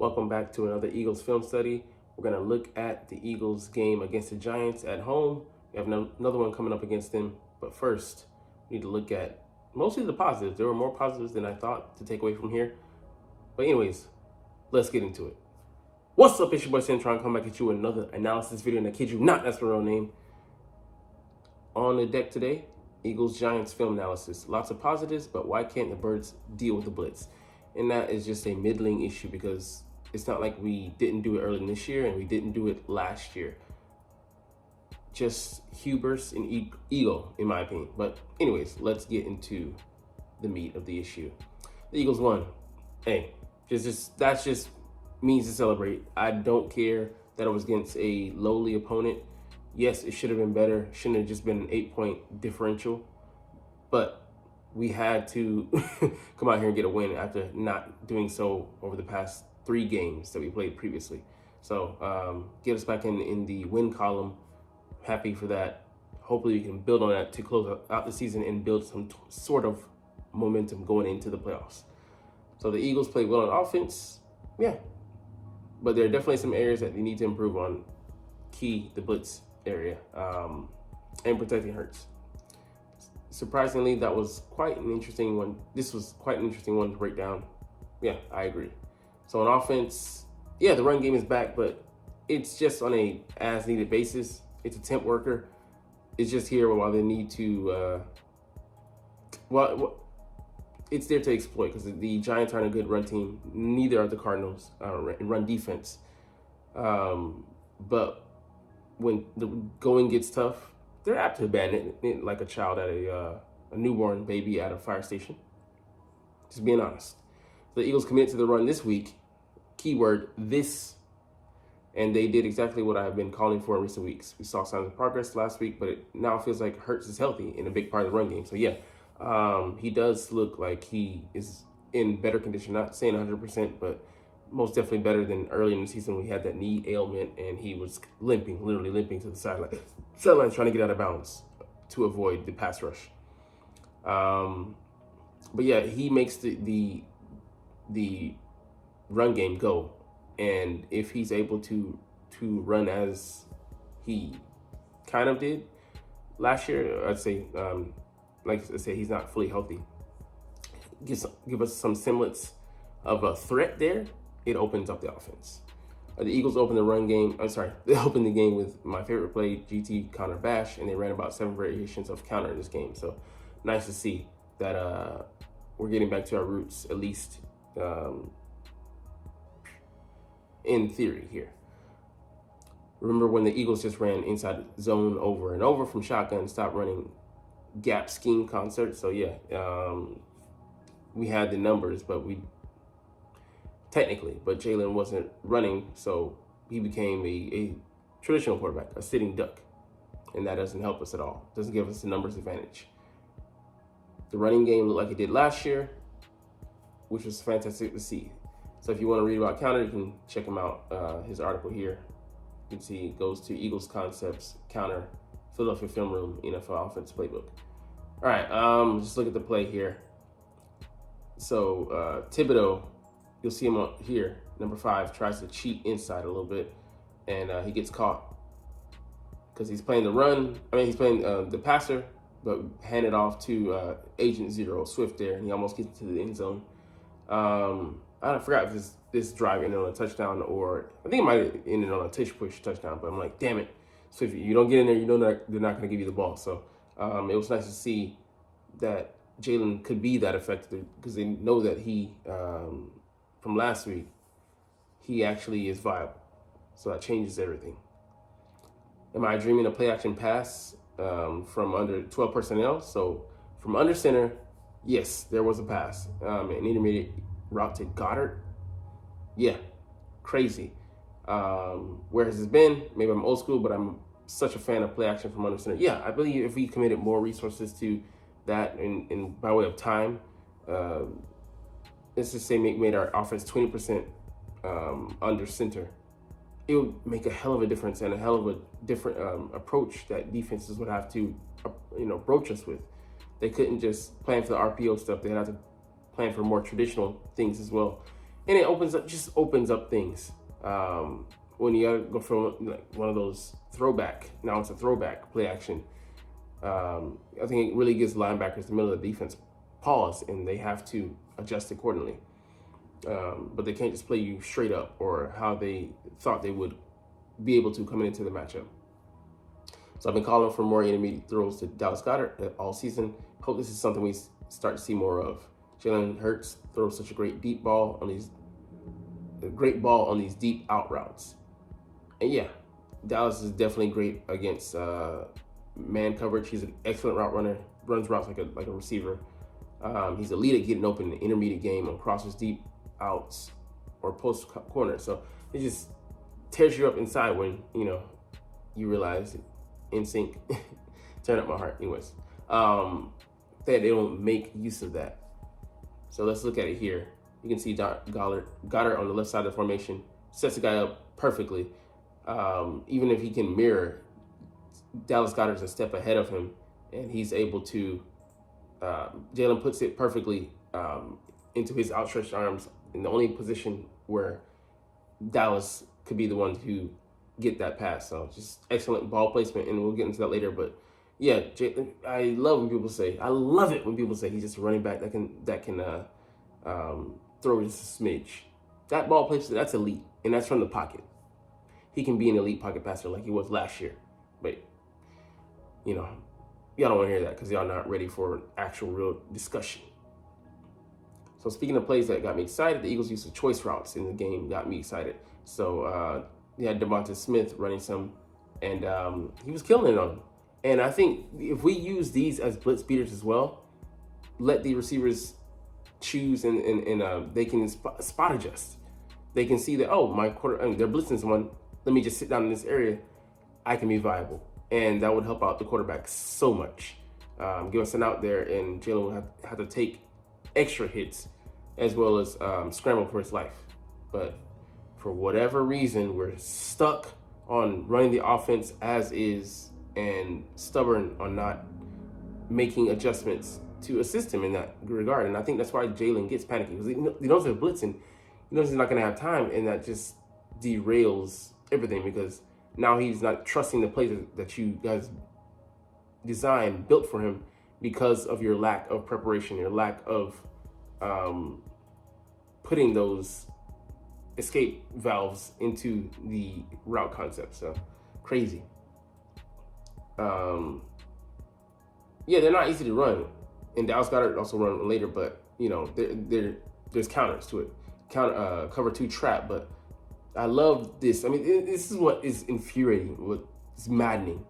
Welcome back to another Eagles film study. We're going to look at the Eagles game against the Giants at home. We have another one coming up against them. But first, we need to look at mostly the positives. There were more positives than I thought to take away from here. But anyways, let's get into it. What's up, it's your boy Centron. Come back at you with another analysis video. And I kid you not, that's my real name. On the deck today, Eagles-Giants film analysis. Lots of positives, but why can't the Birds deal with the Blitz? And that is just a middling issue because it's not like we didn't do it early this year and we didn't do it last year. Just hubris and ego, in my opinion. But anyways, let's get into the meat of the issue. The Eagles won. Hey, that's just means to celebrate. I don't care that it was against a lowly opponent. Yes, it should have been better. Shouldn't have just been an 8-point differential. But we had to come out here and get a win after not doing so over the past 3 games that we played previously. So get us back in the win column. Happy for that. Hopefully we can build on that to close out the season and build some sort of momentum going into the playoffs. So the Eagles played well on offense. Yeah. But there are definitely some areas that they need to improve on. Key, the blitz area, and protecting Hurts. Surprisingly, that was quite an interesting one. This was quite an interesting one to break down. Yeah, I agree. So on offense, yeah, the run game is back, but it's just on a as-needed basis. It's a temp worker. It's just here while they need to, it's there to exploit because the Giants aren't a good run team. Neither are the Cardinals in run defense. But when the going gets tough, they're apt to abandon it like a child at a newborn baby at a fire station. Just being honest. The Eagles committed to the run this week. Keyword, this. And they did exactly what I have been calling for in recent weeks. We saw signs of progress last week, but it now feels like Hurts is healthy in a big part of the run game. So yeah, he does look like he is in better condition. Not saying 100%, but most definitely better than early in the season when he had that knee ailment and he was limping, literally limping to the sideline trying to get out of bounds to avoid the pass rush. But yeah, he makes the run game go. And if he's able to run as he kind of did last year, I'd say, like I said, he's not fully healthy. Give us some semblance of a threat there. It opens up the offense. The Eagles opened the run game. They opened the game with my favorite play, GT counter bash, and they ran about 7 variations of counter in this game. So nice to see that we're getting back to our roots, at least in theory here. Remember when the Eagles just ran inside zone over and over from shotgun, stopped running gap scheme concerts. So yeah, we had the numbers, but Jalen wasn't running, so he became a traditional quarterback, a sitting duck. And that doesn't help us at all. Doesn't give us the numbers advantage. The running game looked like it did last year, which was fantastic to see. So if you want to read about counter, you can check him out, his article here. You can see it goes to Eagles Concepts, Counter, Philadelphia Film Room, NFL Offense Playbook. All right, just look at the play here. So Thibodeau, you'll see him on here, number 5, tries to cheat inside a little bit, and he gets caught because he's playing the run. He's playing the passer, but handed off to Agent Zero Swift there, and he almost gets to the end zone. I forgot if this drive ended on a touchdown or I think it might have ended on a tush push touchdown, but I'm like, damn it. So if you don't get in there, you know that they're not going to give you the ball. So it was nice to see that Jalen could be that effective because they know that he, from last week, he actually is viable. So that changes everything. Am I dreaming a play action pass from under 12 personnel? So from under center, yes, there was a pass. An intermediate route to Goddard. Yeah, crazy. Where has it been? Maybe I'm old school, but I'm such a fan of play action from under center. Yeah, I believe if we committed more resources to that and by way of time, let's just say made our offense 20% under center, it would make a hell of a difference and a hell of a different approach that defenses would have to, broach us with. They couldn't just plan for the RPO stuff. They had to plan for more traditional things as well. and it opens up things. When you gotta go for like one of those throwback, now it's a throwback play action. I think it really gives linebackers the middle of the defense pause, and they have to adjust accordingly. But they can't just play you straight up or how they thought they would be able to coming into the matchup. So I've been calling for more intermediate throws to Dallas Goedert all season. Hope this is something we start to see more of. Jalen Hurts throws such a great ball on these deep out routes. And yeah, Dallas is definitely great against man coverage. He's an excellent route runner, runs routes like a receiver. He's elite at getting open in the intermediate game on crossers, deep outs, or post corner. So it just tears you up inside when you realize in sync. Turn up my heart. Anyways, that they don't make use of that. So let's look at it here. You can see Goddard on the left side of the formation, sets the guy up perfectly. Even if he can mirror, Dallas Goedert's a step ahead of him, and he's able to, Jalen puts it perfectly into his outstretched arms in the only position where Dallas could be the one to get that pass. So just excellent ball placement, and we'll get into that later. But yeah, I love it when people say he's just a running back that can throw just a smidge. That ball placement, that's elite, and that's from the pocket. He can be an elite pocket passer like he was last year. But, y'all don't want to hear that because y'all not ready for an actual real discussion. So speaking of plays that got me excited, the Eagles' use of choice routes in the game got me excited. So they had Devonta Smith running some, and he was killing it on them. And I think if we use these as blitz beaters as well, let the receivers choose and they can spot adjust. They can see that, they're blitzing someone. Let me just sit down in this area. I can be viable. And that would help out the quarterback so much. Give us an out there, and Jalen will have to take extra hits as well as scramble for his life. But for whatever reason, we're stuck on running the offense as is and stubborn on not making adjustments to assist him in that regard. And I think that's why Jalen gets panicky, because he knows they're blitzing. He knows he's not going to have time, and that just derails everything, because now he's not trusting the plays that you guys designed, built for him, because of your lack of preparation, your lack of putting those escape valves into the route concept. So crazy. They're not easy to run, and Dallas Goedert also run later, but there's counters to it. Cover two trap, but I love this. I mean, this is what is infuriating, what is maddening.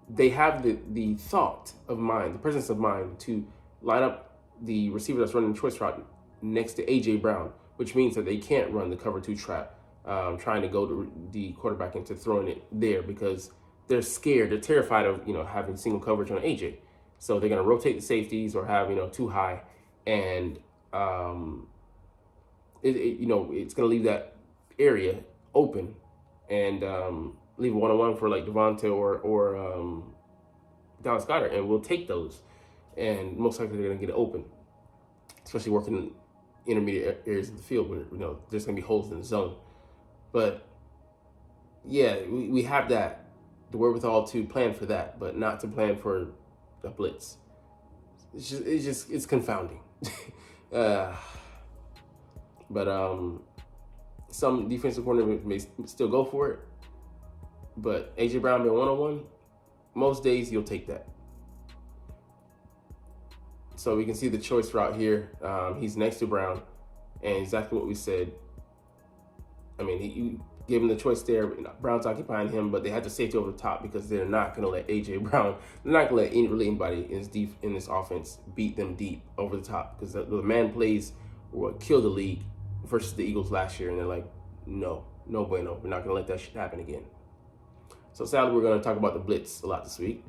They have the thought of mind, the presence of mind to line up the receiver that's running the choice route next to A.J. Brown, which means that they can't run the cover two trap, trying to go to the quarterback into throwing it there, because they're scared. They're terrified of having single coverage on A.J. So they're going to rotate the safeties or have too high, and it's going to leave that area open and leave a one-on-one for like Devonta or Dallas Goedert, and we'll take those, and most likely they're going to get it open, especially working in intermediate areas of the field where there's going to be holes in the zone. But yeah, we have the wherewithal to plan for that, but not to plan for a blitz. It's confounding. But some defensive coordinator may still go for it. But A.J. Brown being one-on-one, most days you'll take that. So we can see the choice route here. He's next to Brown, and exactly what we said. I mean, you gave him the choice there. Brown's occupying him, but they had the safety over the top because they're not going to let A.J. Brown, they're not going to let anybody in this offense beat them deep over the top, because the man plays were what killed the league versus the Eagles last year, and they're like, no bueno. We're not going to let that shit happen again. So sadly, we're going to talk about the blitz a lot this week.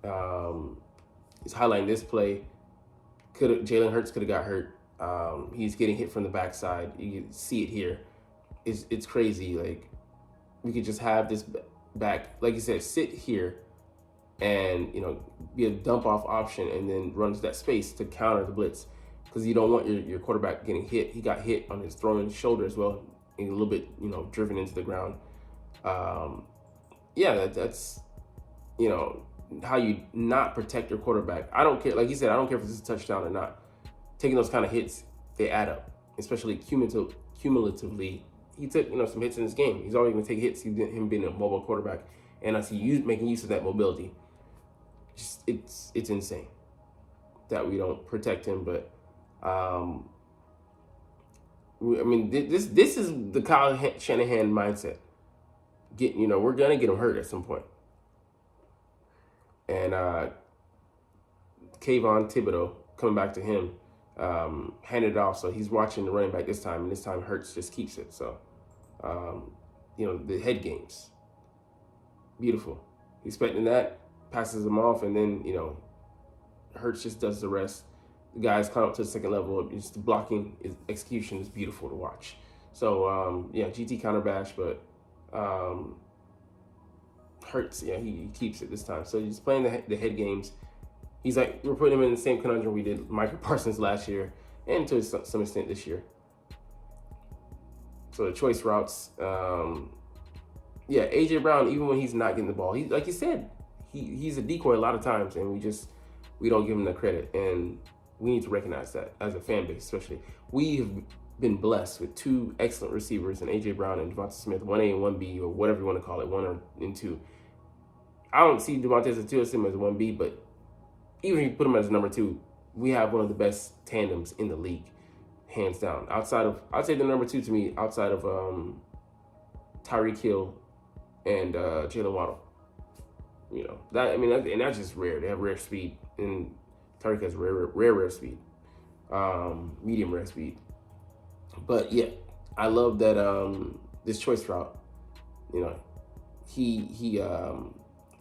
He's highlighting this play. Jalen Hurts could have got hurt. He's getting hit from the backside. You can see it here. It's crazy. Like, we could just have this back, like you said, sit here and be a dump off option, and then run to that space to counter the blitz. because you don't want your quarterback getting hit. He got hit on his throwing shoulder as well, and a little bit, driven into the ground. Yeah, that's how you not protect your quarterback. I don't care, like you said, I don't care if it's a touchdown or not. Taking those kind of hits, they add up, especially cumulatively. He took some hits in this game. He's always going to take hits. Him being a mobile quarterback, and I see you making use of that mobility. Just it's insane that we don't protect him. But I mean, this is the Kyle Shanahan mindset. We're gonna get him hurt at some point. And Kayvon Thibodeau, coming back to him, handed it off. So he's watching the running back this time, and this time Hurts just keeps it. So, the head games, beautiful. He's expecting that, passes him off, and then, Hurts just does the rest. The guys climb up to the second level. Just the blocking, execution is beautiful to watch. So, GT counter bash, but Hurts, he keeps it this time. So he's playing the head games. He's like, we're putting him in the same conundrum we did Micah Parsons last year, and to some extent this year. So the choice routes, AJ Brown, even when he's not getting the ball, he, like you said, he's a decoy a lot of times, and we don't give him the credit, and we need to recognize that as a fan base, especially. We have been blessed with two excellent receivers in AJ Brown and Devonta Smith, 1A and 1B, or whatever you want to call it, 1 and 2. I don't see Devonta as a 2, I see him as a 1B, but even if you put him as a number 2, we have one of the best tandems in the league, hands down. I'd say the number 2 to me, outside of Tyreek Hill and Jalen Waddle. That's just rare. They have rare speed, and Tyreek has rare speed, medium rare speed. But yeah, I love that this choice route. He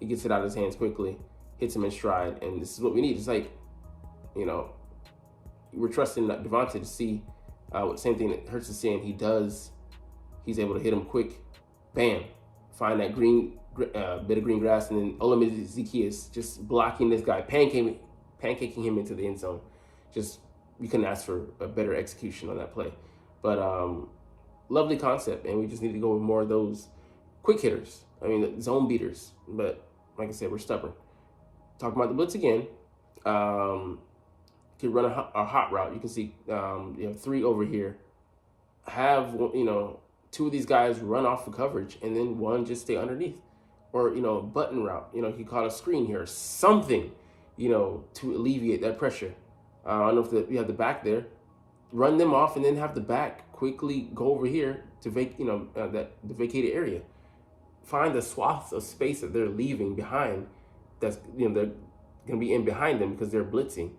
gets it out of his hands quickly, hits him in stride, and this is what we need. It's like, we're trusting Devonta to see same thing that Hurts is saying. He's able to hit him quick, bam, find that green bit of green grass, and then Olamide Zaccheaus just blocking this guy, pancaking him into the end zone. Just, we couldn't ask for a better execution on that play. But lovely concept, and we just need to go with more of those quick hitters. Zone beaters. But like I said, we're stubborn. Talking about the blitz again, could run a hot route. You can see 3 over here. Have 2 of these guys run off the coverage, and then 1 just stay underneath, or button route. You call a screen here, or something, to alleviate that pressure. I don't know if we have the back there. Run them off, and then have the back quickly go over here to the vacated area. Find the swaths of space that they're leaving behind. That's they're going to be in behind them because they're blitzing,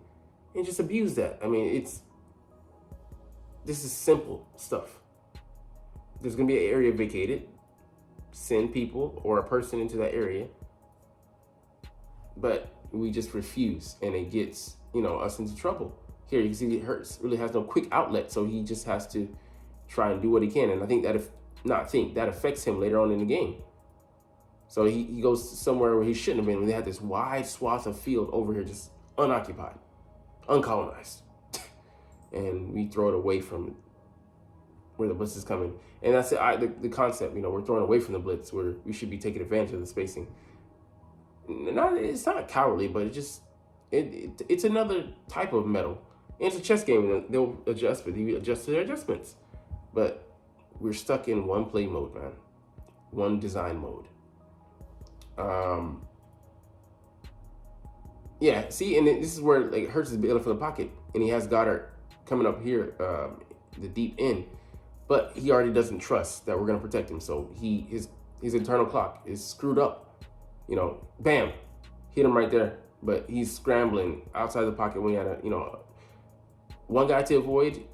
and just abuse that. This is simple stuff. There's going to be an area vacated. Send people or a person into that area, but we just refuse, and it gets us into trouble. Here you can see Hurts really has no quick outlet, so he just has to try and do what he can. And I think that affects him later on in the game. So he goes somewhere where he shouldn't have been. They had this wide swath of field over here, just unoccupied, uncolonized, and we throw it away from where the blitz is coming. And that's the concept. We're throwing away from the blitz, where we should be taking advantage of the spacing. It's not cowardly, but it's another type of metal. It's a chess game. They'll adjust, but you adjust to their adjustments. But we're stuck in one play mode, man. One design mode. See, and this is where Hurts is bailing from the pocket, and he has Goddard coming up here, the deep end, but he already doesn't trust that we're going to protect him. So his internal clock is screwed up. Bam, hit him right there, but he's scrambling outside the pocket when he had one guy to avoid,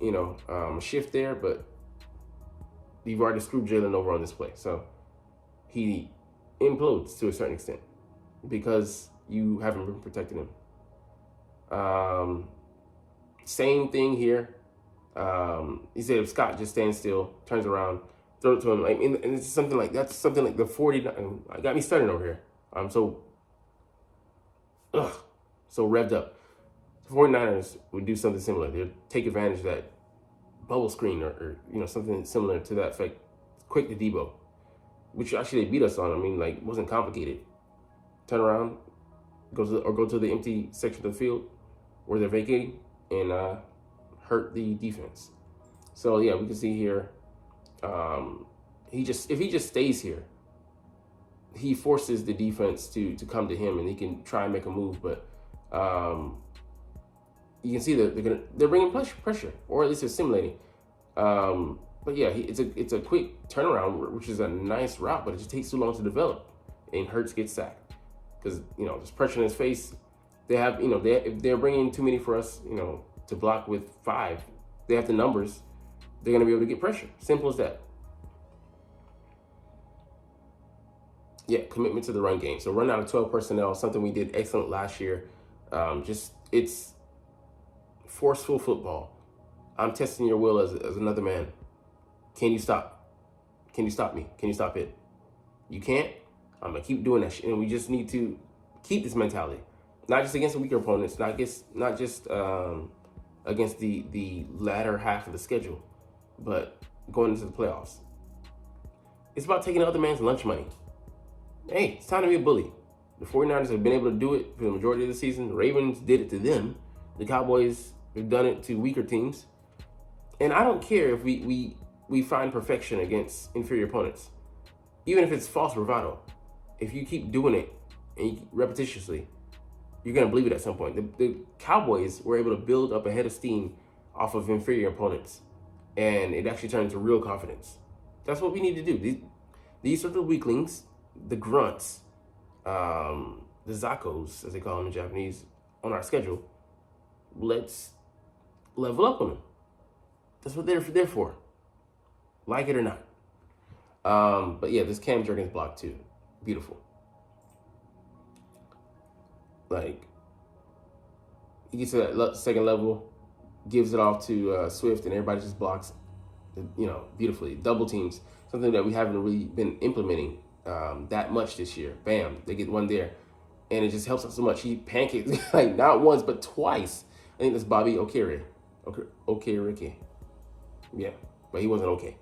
a shift there, but you've already screwed Jalen over on this play. So he implodes to a certain extent because you haven't been protecting him. Same thing here. He said if Scott just stands still, turns around, throw it to him, and it's something like the 40. Got me stuttering over here. I'm so revved up. The 49ers would do something similar. They'd take advantage of that bubble screen or something similar to that effect. Quick to Debo, which actually they beat us on. I mean, like, it wasn't complicated. Turn around, go to the empty section of the field where they're vacating and hurt the defense. So yeah, we can see here. If he just stays here, he forces the defense to come to him, and he can try and make a move. But you can see that they're bringing pressure, or at least they're simulating. But yeah, it's a quick turnaround, which is a nice route, but it just takes too long to develop, and Hurts gets sacked because there's pressure in his face. If they're bringing too many for us, to block with 5, they have the numbers. They're going to be able to get pressure. Simple as that. Yeah, commitment to the run game. So run out of 12 personnel, something we did excellent last year. It's forceful football. I'm testing your will as another man. Can you stop? Can you stop me? Can you stop it? You can't? I'm going to keep doing that shit. And we just need to keep this mentality. Not just against the weaker opponents, not just against the latter half of the schedule, but going into the playoffs. It's about taking the other man's lunch money. Hey, it's time to be a bully. The 49ers have been able to do it for the majority of the season. The Ravens did it to them. The Cowboys have done it to weaker teams. And I don't care if we find perfection against inferior opponents. Even if it's false bravado. If you keep doing it and repetitiously, you're going to believe it at some point. The Cowboys were able to build up a head of steam off of inferior opponents. And it actually turned into real confidence. That's what we need to do. These are the weaklings, the grunts, the Zakos, as they call them in Japanese, on our schedule. Let's level up on them. That's what they're there for. Like it or not. But yeah, this Cam Jurgens block too. Beautiful. Like, he gets to that second level, gives it off to Swift, and everybody just blocks, beautifully. Double teams, something that we haven't really been implementing that much this year. Bam, they get one there, and it just helps us so much. He pancakes like not once but twice. I think that's Bobby Okereke. Okereke. Yeah, but he wasn't okay.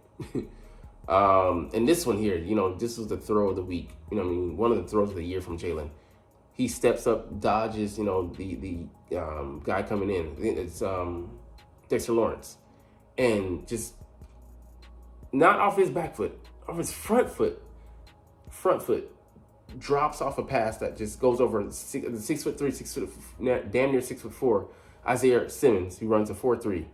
And this one here, this was the throw of the week. One of the throws of the year from Jalen. He steps up, dodges, the guy coming in. It's Dexter Lawrence. And just not off his back foot, off his front foot, drops off a pass that just goes over the 6'3", damn near 6'4", Isaiah Simmons, who runs a 4.3,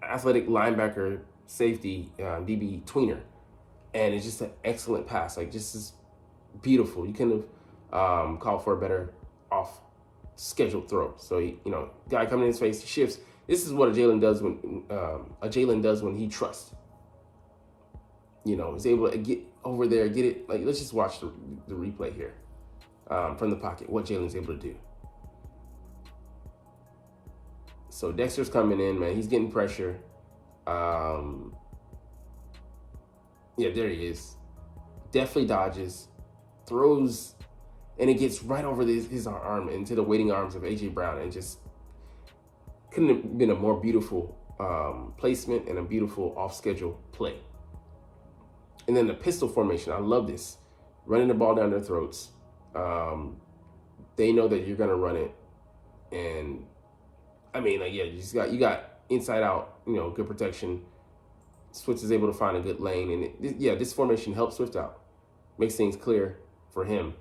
athletic linebacker, safety, DB tweener. And it's just an excellent pass. Like, just is beautiful. You couldn't have called for a better off scheduled throw. So guy coming in his face, he shifts. This is what a Jalen does when he trusts. He's able to get over there, get it. Like, let's just watch the replay here from the pocket. What Jalen's able to do. So Dexter's coming in, man. He's getting pressure. Yeah, there he is. Definitely dodges, throws, and it gets right over his arm into the waiting arms of A.J. Brown, and just couldn't have been a more beautiful placement and a beautiful off-schedule play. And then the pistol formation, I love this. Running the ball down their throats. They know that you're going to run it. And, you got inside out, good protection. Swift is able to find a good lane. And, this formation helps Swift out. Makes things clear for him.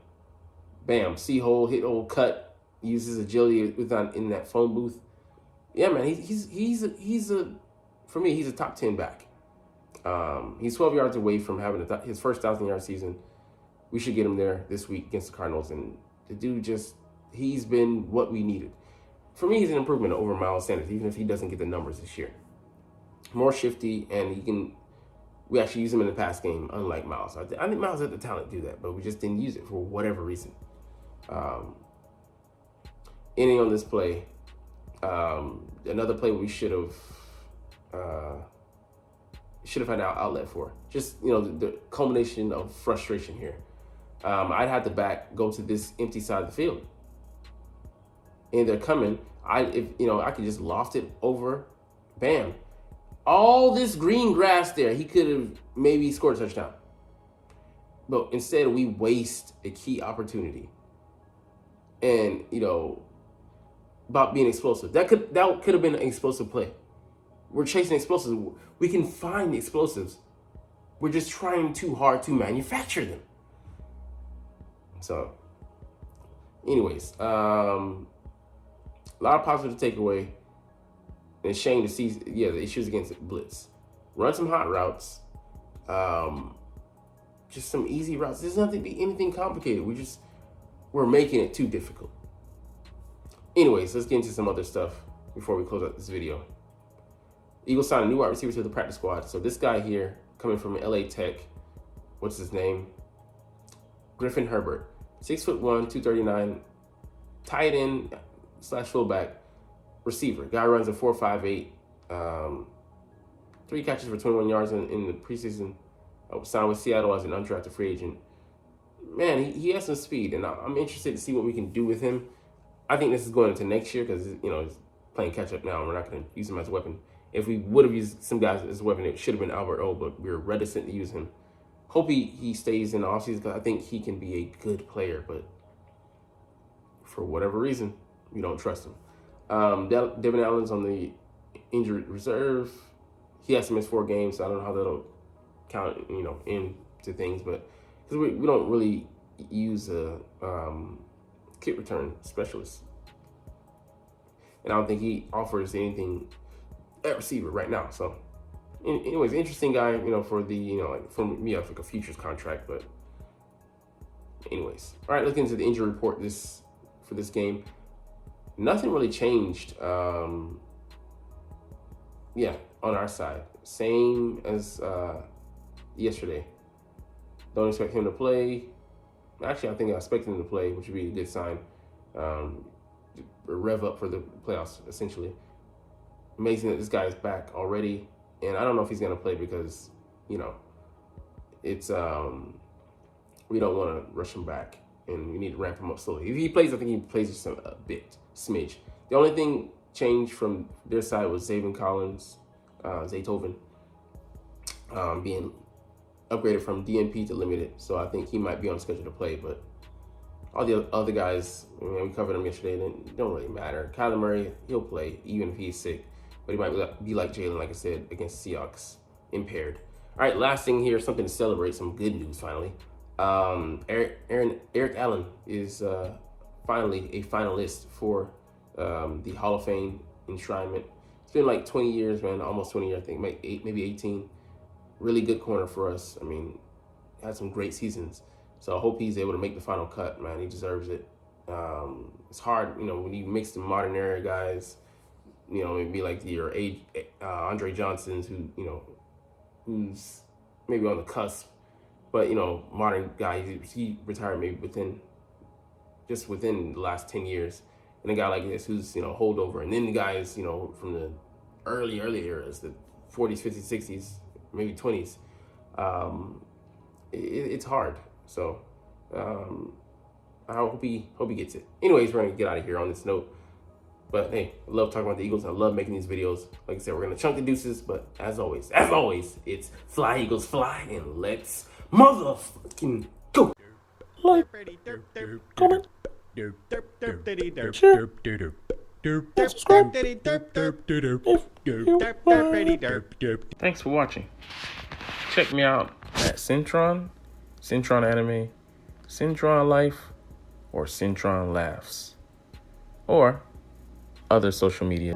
Bam, see hole, hit hole, cut. Uses agility in that phone booth. Yeah, man, for me, he's a top 10 back. He's 12 yards away from having his first 1,000-yard season. We should get him there this week against the Cardinals. And the dude he's been what we needed. For me, he's an improvement over Miles Sanders, even if he doesn't get the numbers this year. More shifty, and we actually use him in the pass game, unlike Miles. I think Miles had the talent to do that, but we just didn't use it for whatever reason. Ending on this play, another play we should have had an outlet for. Just, the culmination of frustration here. I'd had the back go to this empty side of the field. and they're coming, I could just loft it over, bam. All this green grass there, he could have maybe scored a touchdown. But instead, we waste a key opportunity. And, about being explosive. That could have been an explosive play. We're chasing explosives. We can find explosives. We're just trying too hard to manufacture them. So, anyways, a lot of positive to take away. And it's a shame to see, the issues against Blitz. Run some hot routes. Just some easy routes. There's nothing anything complicated. We're making it too difficult. Anyways, let's get into some other stuff before we close out this video. Eagles signed a new wide receiver to the practice squad. So this guy here, coming from LA Tech, what's his name? Griffin Herbert. 6'1", 239, tight end / fullback, receiver. Guy runs a 4.58. 3 catches for 21 yards in the preseason. Signed with Seattle as an undrafted free agent. Man, he has some speed, and I'm interested to see what we can do with him. I think this is going into next year because, he's playing catch-up now, and we're not going to use him as a weapon. If we would have used some guys as a weapon, it should have been Albert O, but we were reticent to use him. Hope he stays in the offseason because I think he can be a good player, but for whatever reason, we don't trust him. Devin Allen's on the injured reserve. He has to miss 4 games, so I don't know how that'll count, into things, but because we don't really use a kick return specialist, and I don't think he offers anything at receiver right now. So, anyways, interesting guy, for the from me like a futures contract, but anyways, all right, looking into the injury report for this game, nothing really changed. On our side, same as yesterday. Don't expect him to play. Actually, I think I expect him to play, which would be a good sign. Rev up for the playoffs, essentially. Amazing that this guy is back already. And I don't know if he's going to play because, it's, we don't want to rush him back. And we need to ramp him up slowly. If he plays, I think he plays just a bit, smidge. The only thing changed from their side was Zaytoven, being upgraded from DNP to limited, so I think he might be on schedule to play. But all the other guys, we covered them yesterday, and it don't really matter. Kyler Murray, he'll play even if he's sick, but he might be like Jalen, like I said, against Seahawks, impaired. All right, last thing here, something to celebrate, some good news finally. Eric Allen is finally a finalist for the Hall of Fame enshrinement. It's been like 20 years, man, almost 20 years, I think, maybe 18. Really good corner for us. I mean, had some great seasons. So I hope he's able to make the final cut, man. He deserves it. It's hard, when you mix the modern era guys, maybe like your Andre Johnson's, who's maybe on the cusp, but modern guy, he retired maybe within the last 10 years, and a guy like this who's holdover, and then the guys from the early eras, the 40s, 50s, 60s, maybe 20s. It's hard. So I hope he gets it. Anyways, we're gonna get out of here on this note. But hey, I love talking about the Eagles. I love making these videos. Like I said, we're gonna chunk the deuces, but as always, it's fly Eagles fly, and let's motherfucking go. Like, comment, share, and subscribe. Thanks for watching. Check me out at Centron Anime, Centron Life, or Centron Laughs, or other social media.